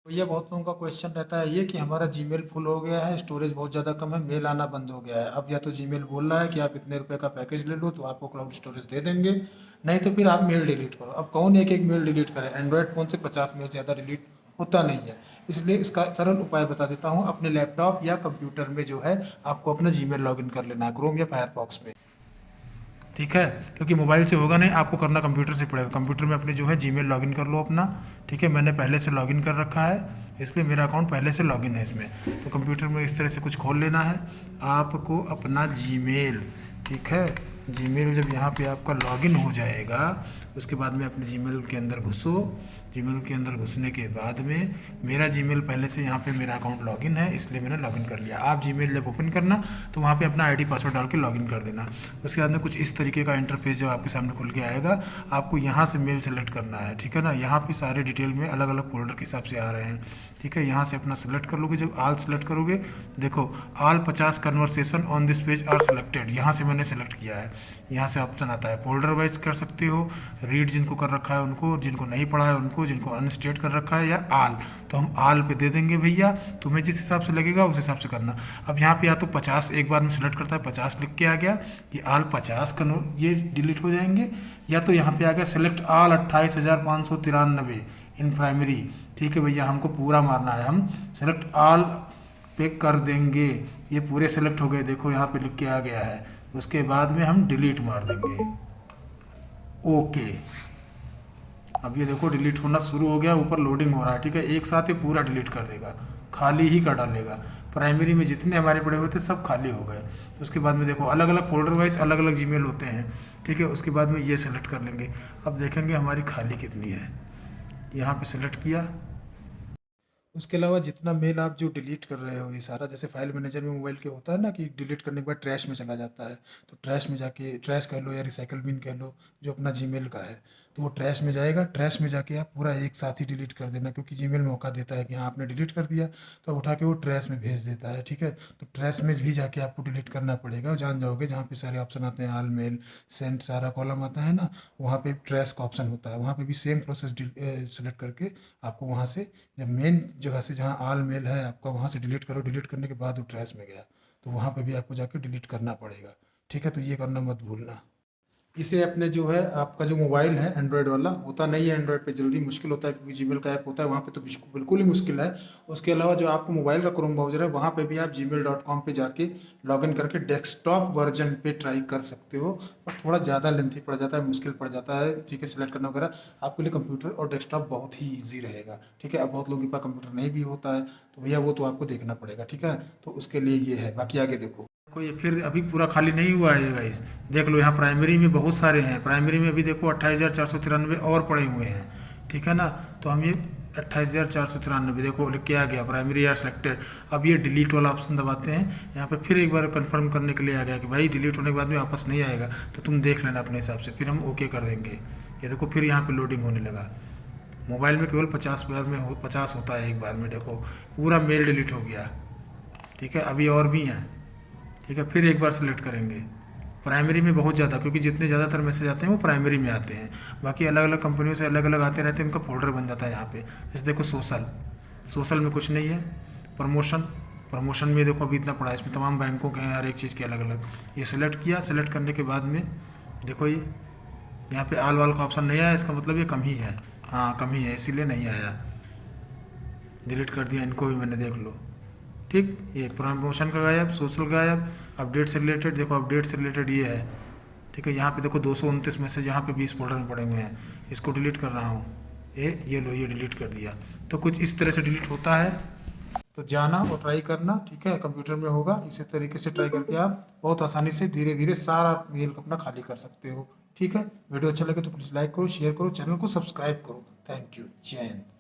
भैया बहुत लोगों का क्वेश्चन रहता है ये कि हमारा जीमेल फुल हो गया है, स्टोरेज बहुत ज़्यादा कम है, मेल आना बंद हो गया है। अब या तो जीमेल बोल रहा है कि आप इतने रुपए का पैकेज ले लो तो आपको क्लाउड स्टोरेज दे देंगे, नहीं तो फिर आप मेल डिलीट करो। अब कौन एक एक मेल डिलीट करे? एंड्रॉयड फ़ोन से 50 मेल से ज़्यादा डिलीट होता नहीं है। इसलिए इसका सरल उपाय बता देता हूँ। अपने लैपटॉप या कंप्यूटर में जो है आपको अपना जीमेल लॉगिन कर लेना है, क्रोम या फायरफॉक्स में। ठीक है, क्योंकि मोबाइल से होगा नहीं, आपको करना कंप्यूटर से पड़ेगा। कंप्यूटर में अपने जो है जीमेल लॉगिन कर लो अपना। ठीक है, मैंने पहले से लॉगिन कर रखा है, इसलिए मेरा अकाउंट पहले से लॉगिन है इसमें। तो कंप्यूटर में इस तरह से कुछ खोल लेना है आपको अपना जीमेल। ठीक है, जीमेल जब यहाँ पे आपका लॉगिन हो जाएगा, उसके बाद में अपने जीमेल के अंदर घुसो। जीमेल के अंदर घुसने के बाद में मेरा जीमेल पहले से यहाँ पे मेरा अकाउंट लॉगिन है, इसलिए मैंने लॉगिन कर लिया। आप जीमेल जब ओपन करना तो वहाँ पे अपना आईडी पासवर्ड डाल के लॉगिन कर देना। उसके बाद में कुछ इस तरीके का इंटरफेस जब आपके सामने खुल के आएगा, आपको यहाँ से मेल सेलेक्ट करना है। ठीक है ना, यहाँ पे सारे डिटेल में अलग अलग फोल्डर के हिसाब से आ रहे हैं। ठीक है, यहाँ से अपना सेलेक्ट कर लोगे। जब ऑल सेलेक्ट करोगे, देखो all 50 conversation on this page are selected, यहाँ से मैंने सेलेक्ट किया है। यहाँ से ऑप्शन आता है फोल्डर वाइज कर सकते हो, रीड जिनको कर रखा है उनको, जिनको नहीं पढ़ा है उनको, जिनको अनस्टेट कर रखा है, या आल। तो हम आल पे दे देंगे भैया, तुम्हें जिस हिसाब से लगेगा उस हिसाब से करना। अब यहाँ पे या तो 50 एक बार में सेलेक्ट करता है, 50 लिख के आ गया, ये आल 50 ये डिलीट हो जाएंगे। या तो यहाँ पे आ गया सेलेक्ट आल 28,593 इन प्राइमरी। ठीक है भैया, हमको पूरा मारना है, हम सेलेक्ट आल पे कर देंगे। ये पूरे सेलेक्ट हो गए, देखो यहाँ पे लिख के आ गया है। उसके बाद में हम डिलीट मार देंगे, ओके। अब ये देखो डिलीट होना शुरू हो गया, ऊपर लोडिंग हो रहा है। ठीक है, एक साथ ये पूरा डिलीट कर देगा, खाली ही कर डालेगा। प्राइमरी में जितने हमारे पड़े हुए थे सब खाली हो गए। उसके बाद में देखो अलग अलग फोल्डर वाइज अलग अलग जीमेल होते हैं। ठीक है, उसके बाद में ये सेलेक्ट कर लेंगे। अब देखेंगे हमारी खाली कितनी है, यहाँ पे सेलेक्ट किया। उसके अलावा जितना मेल आप जो डिलीट कर रहे हो ये सारा, जैसे फाइल मैनेजर में मोबाइल के होता है ना कि डिलीट करने के बाद ट्रैश में चला जाता है, तो ट्रैश में जाके, ट्रैश कह लो या रिसाइकल बिन कह लो, जो अपना जीमेल का है, तो वो ट्रैश में जाएगा। ट्रैश में जाके आप पूरा एक साथ ही डिलीट कर देना, क्योंकि जीमेल मौका देता है कि हाँ आपने डिलीट कर दिया, तो अब उठा के वो ट्रैश में भेज देता है। ठीक है, तो ट्रैश में भी जाके आपको डिलीट करना पड़ेगा। और जान जाओगे जहाँ पे सारे ऑप्शन आते हैं, ऑल मेल, सेंड, सारा कॉलम आता है ना, वहाँ पे ट्रैश का ऑप्शन होता है, वहाँ पे भी सेम प्रोसेस सेलेक्ट करके आपको वहाँ से, जब मेन जगह से जहाँ ऑल मेल है आपका, वहाँ से डिलीट करो। डिलीट करने के बाद वो ट्रैश में गया, तो वहाँ पे भी आपको जाके डिलीट करना पड़ेगा। ठीक है, तो ये करना मत भूलना। इसे अपने जो है आपका जो मोबाइल है एंड्रॉयड वाला, होता नहीं है एंड्रॉयड पे जल्दी, मुश्किल होता है, क्योंकि जीमेल का ऐप होता है वहाँ पे तो बिल्कुल ही मुश्किल है। उसके अलावा जो आपको मोबाइल का क्रोम ब्राउजर है, वहाँ पे भी आप gmail.com पे जाके लॉगिन करके डेस्कटॉप वर्जन पे ट्राई कर सकते हो। पर थोड़ा ज़्यादा लेंथी पड़ जाता है, मुश्किल पड़ जाता है। ठीक है, सेलेक्ट करना वगैरह आपके लिए कंप्यूटर और डेस्कटॉप बहुत ही ईजी रहेगा। ठीक है, अब बहुत लोगों के पास कंप्यूटर नहीं भी होता है, तो भैया वो तो आपको देखना पड़ेगा। ठीक है, तो उसके लिए ये है, बाकी आगे देखो। कोई फिर अभी पूरा खाली नहीं हुआ है गाइस, देख लो यहाँ प्राइमरी में बहुत सारे हैं। प्राइमरी में अभी देखो 28,493 और पड़े हुए हैं। ठीक है ना, तो हम ये 28,493 देखो लिख के आ गया, प्राइमरी आर सेलेक्टेड। अब ये डिलीट वाला ऑप्शन दबाते हैं, यहाँ पे फिर एक बार कंफर्म करने के लिए आ गया कि भाई डिलीट होने के बाद में वापस नहीं आएगा, तो तुम देख लेना अपने हिसाब से, फिर हम ओके कर देंगे। ये देखो फिर यहाँ पे लोडिंग होने लगा। मोबाइल में केवल 50 बार में 50 होता है एक बार में, देखो पूरा मेल डिलीट हो गया। ठीक है, अभी और भी हैं। ठीक है, फिर एक बार सेलेक्ट करेंगे। प्राइमरी में बहुत ज़्यादा, क्योंकि जितने ज़्यादातर मैसेज आते हैं वो प्राइमरी में आते हैं, बाकी अलग अलग कंपनियों से अलग अलग आते रहते हैं, उनका फोल्डर बन जाता है यहाँ पे। जैसे देखो सोशल, सोशल में कुछ नहीं है। प्रमोशन, प्रमोशन में देखो अभी इतना पड़ा है, इसमें तमाम बैंकों के हैं, हर एक चीज़ के अलग अलग। ये सेलेक्ट किया, सेलेक्ट करने के बाद में देखो ये यहाँ पे आल वाल का ऑप्शन नहीं आया, इसका मतलब ये कम ही है। हाँ कम ही है, इसीलिए नहीं आया, डिलीट कर दिया इनको भी मैंने, देख लो। ठीक, ये प्रमोशन का गायब, सोशल गायब, अपडेट से रिलेटेड, देखो अपडेट से रिलेटेड ये है। ठीक है, यहाँ पे देखो 229 मैसेज यहाँ पे 20 फोल्डर में पड़े हुए हैं, इसको डिलीट कर रहा हूँ। ये लो, ये डिलीट कर दिया। तो कुछ इस तरह से डिलीट होता है, तो जाना और ट्राई करना। ठीक है, कंप्यूटर में होगा, इसी तरीके से ट्राई करके आप बहुत आसानी से धीरे धीरे सारा मेल अपना खाली कर सकते हो। ठीक है, वीडियो अच्छा लगे तो प्लीज़ लाइक करो, शेयर करो, चैनल को सब्सक्राइब करो। थैंक यू, जय हिंद।